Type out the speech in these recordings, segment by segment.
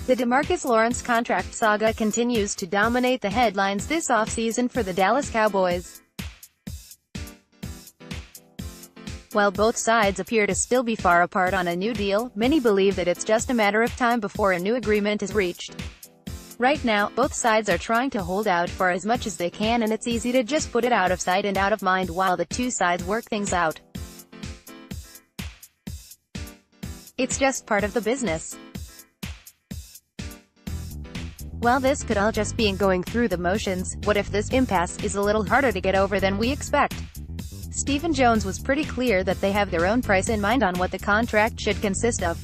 The DeMarcus Lawrence contract saga continues to dominate the headlines this offseason for the Dallas Cowboys. While both sides appear to still be far apart on a new deal, many believe that it's just a matter of time before a new agreement is reached. Right now, both sides are trying to hold out for as much as they can, and it's easy to just put it out of sight and out of mind while the two sides work things out. It's just part of the business. While this could all just be going through the motions, what if this impasse is a little harder to get over than we expect? Stephen Jones was pretty clear that they have their own price in mind on what the contract should consist of.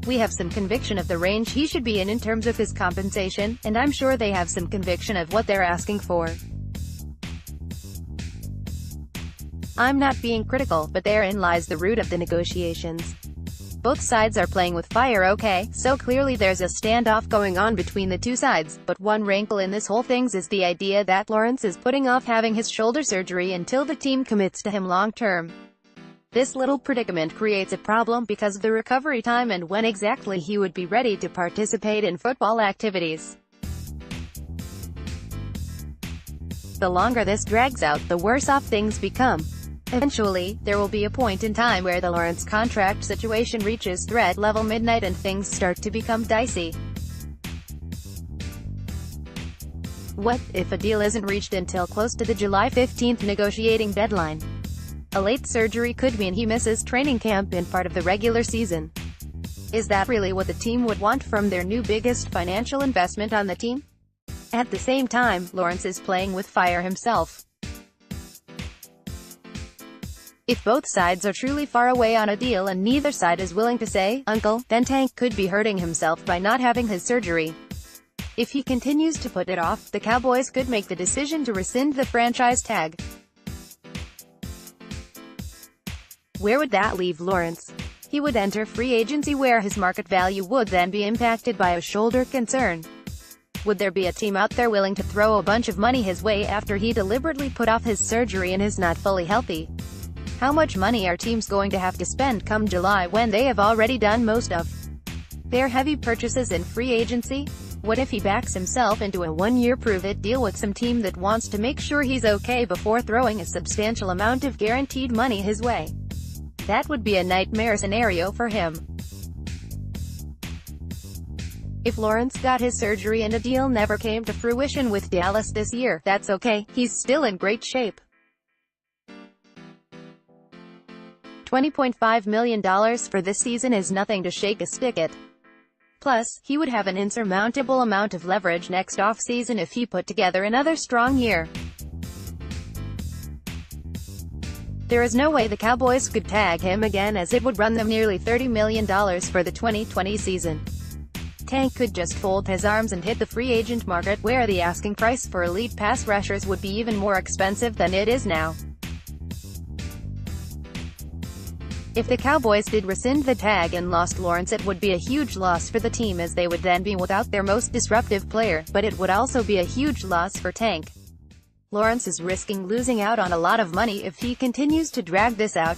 We have some conviction of the range he should be in terms of his compensation, and I'm sure they have some conviction of what they're asking for. I'm not being critical, but therein lies the root of the negotiations. Both sides are playing with fire, okay, so clearly there's a standoff going on between the two sides, but one wrinkle in this whole thing is the idea that Lawrence is putting off having his shoulder surgery until the team commits to him long-term. This little predicament creates a problem because of the recovery time and when exactly he would be ready to participate in football activities. The longer this drags out, the worse off things become. Eventually, there will be a point in time where the Lawrence contract situation reaches threat level midnight and things start to become dicey. What if a deal isn't reached until close to the July 15th negotiating deadline? A late surgery could mean he misses training camp and part of the regular season. Is that really what the team would want from their new biggest financial investment on the team? At the same time, Lawrence is playing with fire himself. If both sides are truly far away on a deal and neither side is willing to say, "Uncle," then Tank could be hurting himself by not having his surgery. If he continues to put it off, the Cowboys could make the decision to rescind the franchise tag. Where would that leave Lawrence? He would enter free agency where his market value would then be impacted by a shoulder concern. Would there be a team out there willing to throw a bunch of money his way after he deliberately put off his surgery and is not fully healthy? How much money are teams going to have to spend come July when they have already done most of their heavy purchases in free agency? What if he backs himself into a one-year prove-it deal with some team that wants to make sure he's okay before throwing a substantial amount of guaranteed money his way? That would be a nightmare scenario for him. If Lawrence got his surgery and a deal never came to fruition with Dallas this year, that's okay, he's still in great shape. $20.5 million for this season is nothing to shake a stick at. Plus, he would have an insurmountable amount of leverage next offseason if he put together another strong year. There is no way the Cowboys could tag him again, as it would run them nearly $30 million for the 2020 season. Tank could just fold his arms and hit the free agent market, where the asking price for elite pass rushers would be even more expensive than it is now. If the Cowboys did rescind the tag and lost Lawrence, it would be a huge loss for the team, as they would then be without their most disruptive player, but it would also be a huge loss for Tank. Lawrence is risking losing out on a lot of money if he continues to drag this out.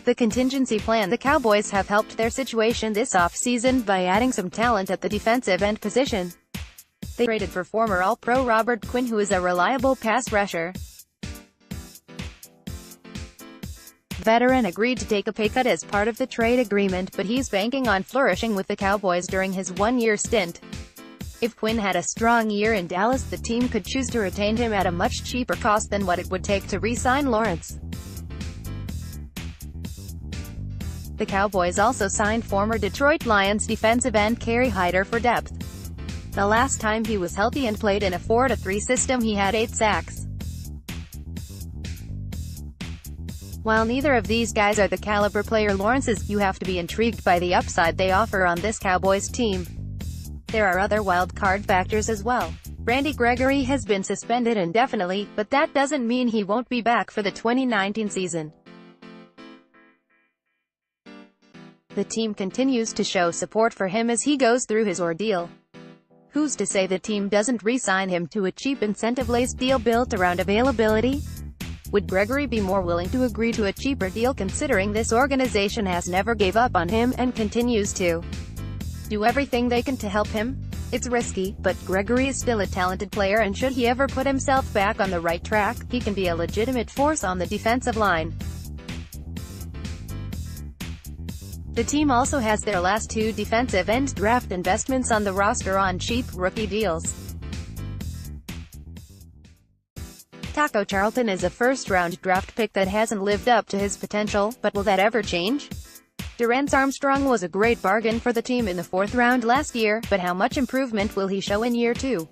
The contingency plan: the Cowboys have helped their situation this offseason by adding some talent at the defensive end position. They traded for former All-Pro Robert Quinn, who is a reliable pass rusher. Veteran agreed to take a pay cut as part of the trade agreement, but he's banking on flourishing with the Cowboys during his one-year stint. If Quinn had a strong year in Dallas, the team could choose to retain him at a much cheaper cost than what it would take to re-sign Lawrence. The Cowboys also signed former Detroit Lions defensive end Kerry Hyder for depth. The last time he was healthy and played in a 4-3 system, he had 8 sacks. While neither of these guys are the caliber player Lawrence is, you have to be intrigued by the upside they offer on this Cowboys team. There are other wild card factors as well. Randy Gregory has been suspended indefinitely, but that doesn't mean he won't be back for the 2019 season. The team continues to show support for him as he goes through his ordeal. Who's to say the team doesn't re-sign him to a cheap incentive-laced deal built around availability? Would Gregory be more willing to agree to a cheaper deal considering this organization has never gave up on him and continues to do everything they can to help him? It's risky, but Gregory is still a talented player, and should he ever put himself back on the right track, he can be a legitimate force on the defensive line. The team also has their last 2 defensive end draft investments on the roster on cheap rookie deals. Taco Charlton is a first-round draft pick that hasn't lived up to his potential, but will that ever change? Durance Armstrong was a great bargain for the team in the 4th round last year, but how much improvement will he show in year 2?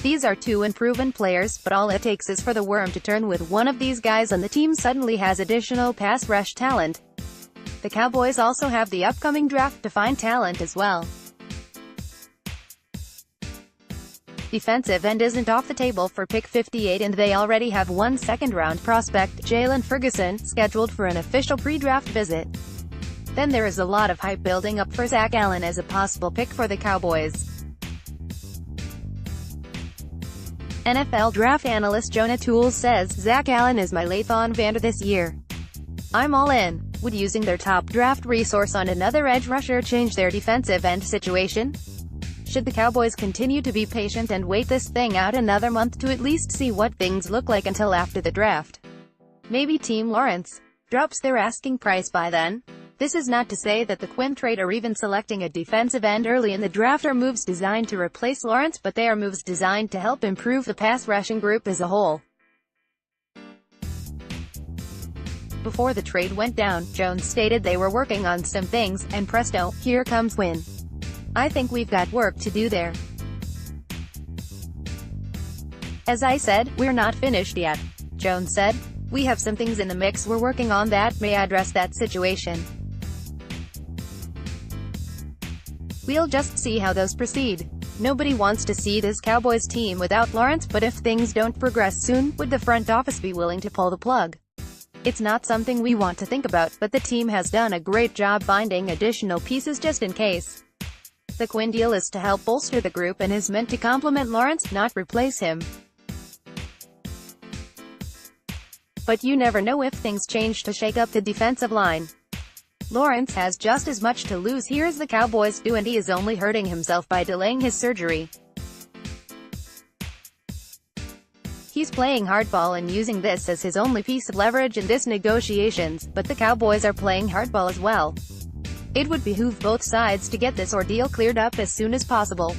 These are 2 unproven players, but all it takes is for the worm to turn with one of these guys and the team suddenly has additional pass rush talent. The Cowboys also have the upcoming draft to find talent as well. Defensive end isn't off the table for pick 58, and they already have 1 second-round prospect, Jalen Ferguson, scheduled for an official pre-draft visit. Then there is a lot of hype building up for Zach Allen as a possible pick for the Cowboys. NFL draft analyst Jonah Tools says, Zach Allen is my Le'Veon Vander this year. I'm all in. Would using their top draft resource on another edge rusher change their defensive end situation? Should the Cowboys continue to be patient and wait this thing out another month to at least see what things look like until after the draft? Maybe Team Lawrence drops their asking price by then. This is not to say that the Quinn trade or even selecting a defensive end early in the draft are moves designed to replace Lawrence, but they are moves designed to help improve the pass rushing group as a whole. Before the trade went down, Jones stated they were working on some things, and presto, here comes Quinn. I think we've got work to do there. As I said, we're not finished yet. Jones said, we have some things in the mix we're working on that may address that situation. We'll just see how those proceed. Nobody wants to see this Cowboys team without Lawrence, but if things don't progress soon, would the front office be willing to pull the plug? It's not something we want to think about, but the team has done a great job finding additional pieces just in case. The Quinn deal is to help bolster the group and is meant to complement Lawrence, not replace him. But you never know if things change to shake up the defensive line. Lawrence has just as much to lose here as the Cowboys do, and he is only hurting himself by delaying his surgery. He's playing hardball and using this as his only piece of leverage in this negotiations, but the Cowboys are playing hardball as well. It would behoove both sides to get this ordeal cleared up as soon as possible.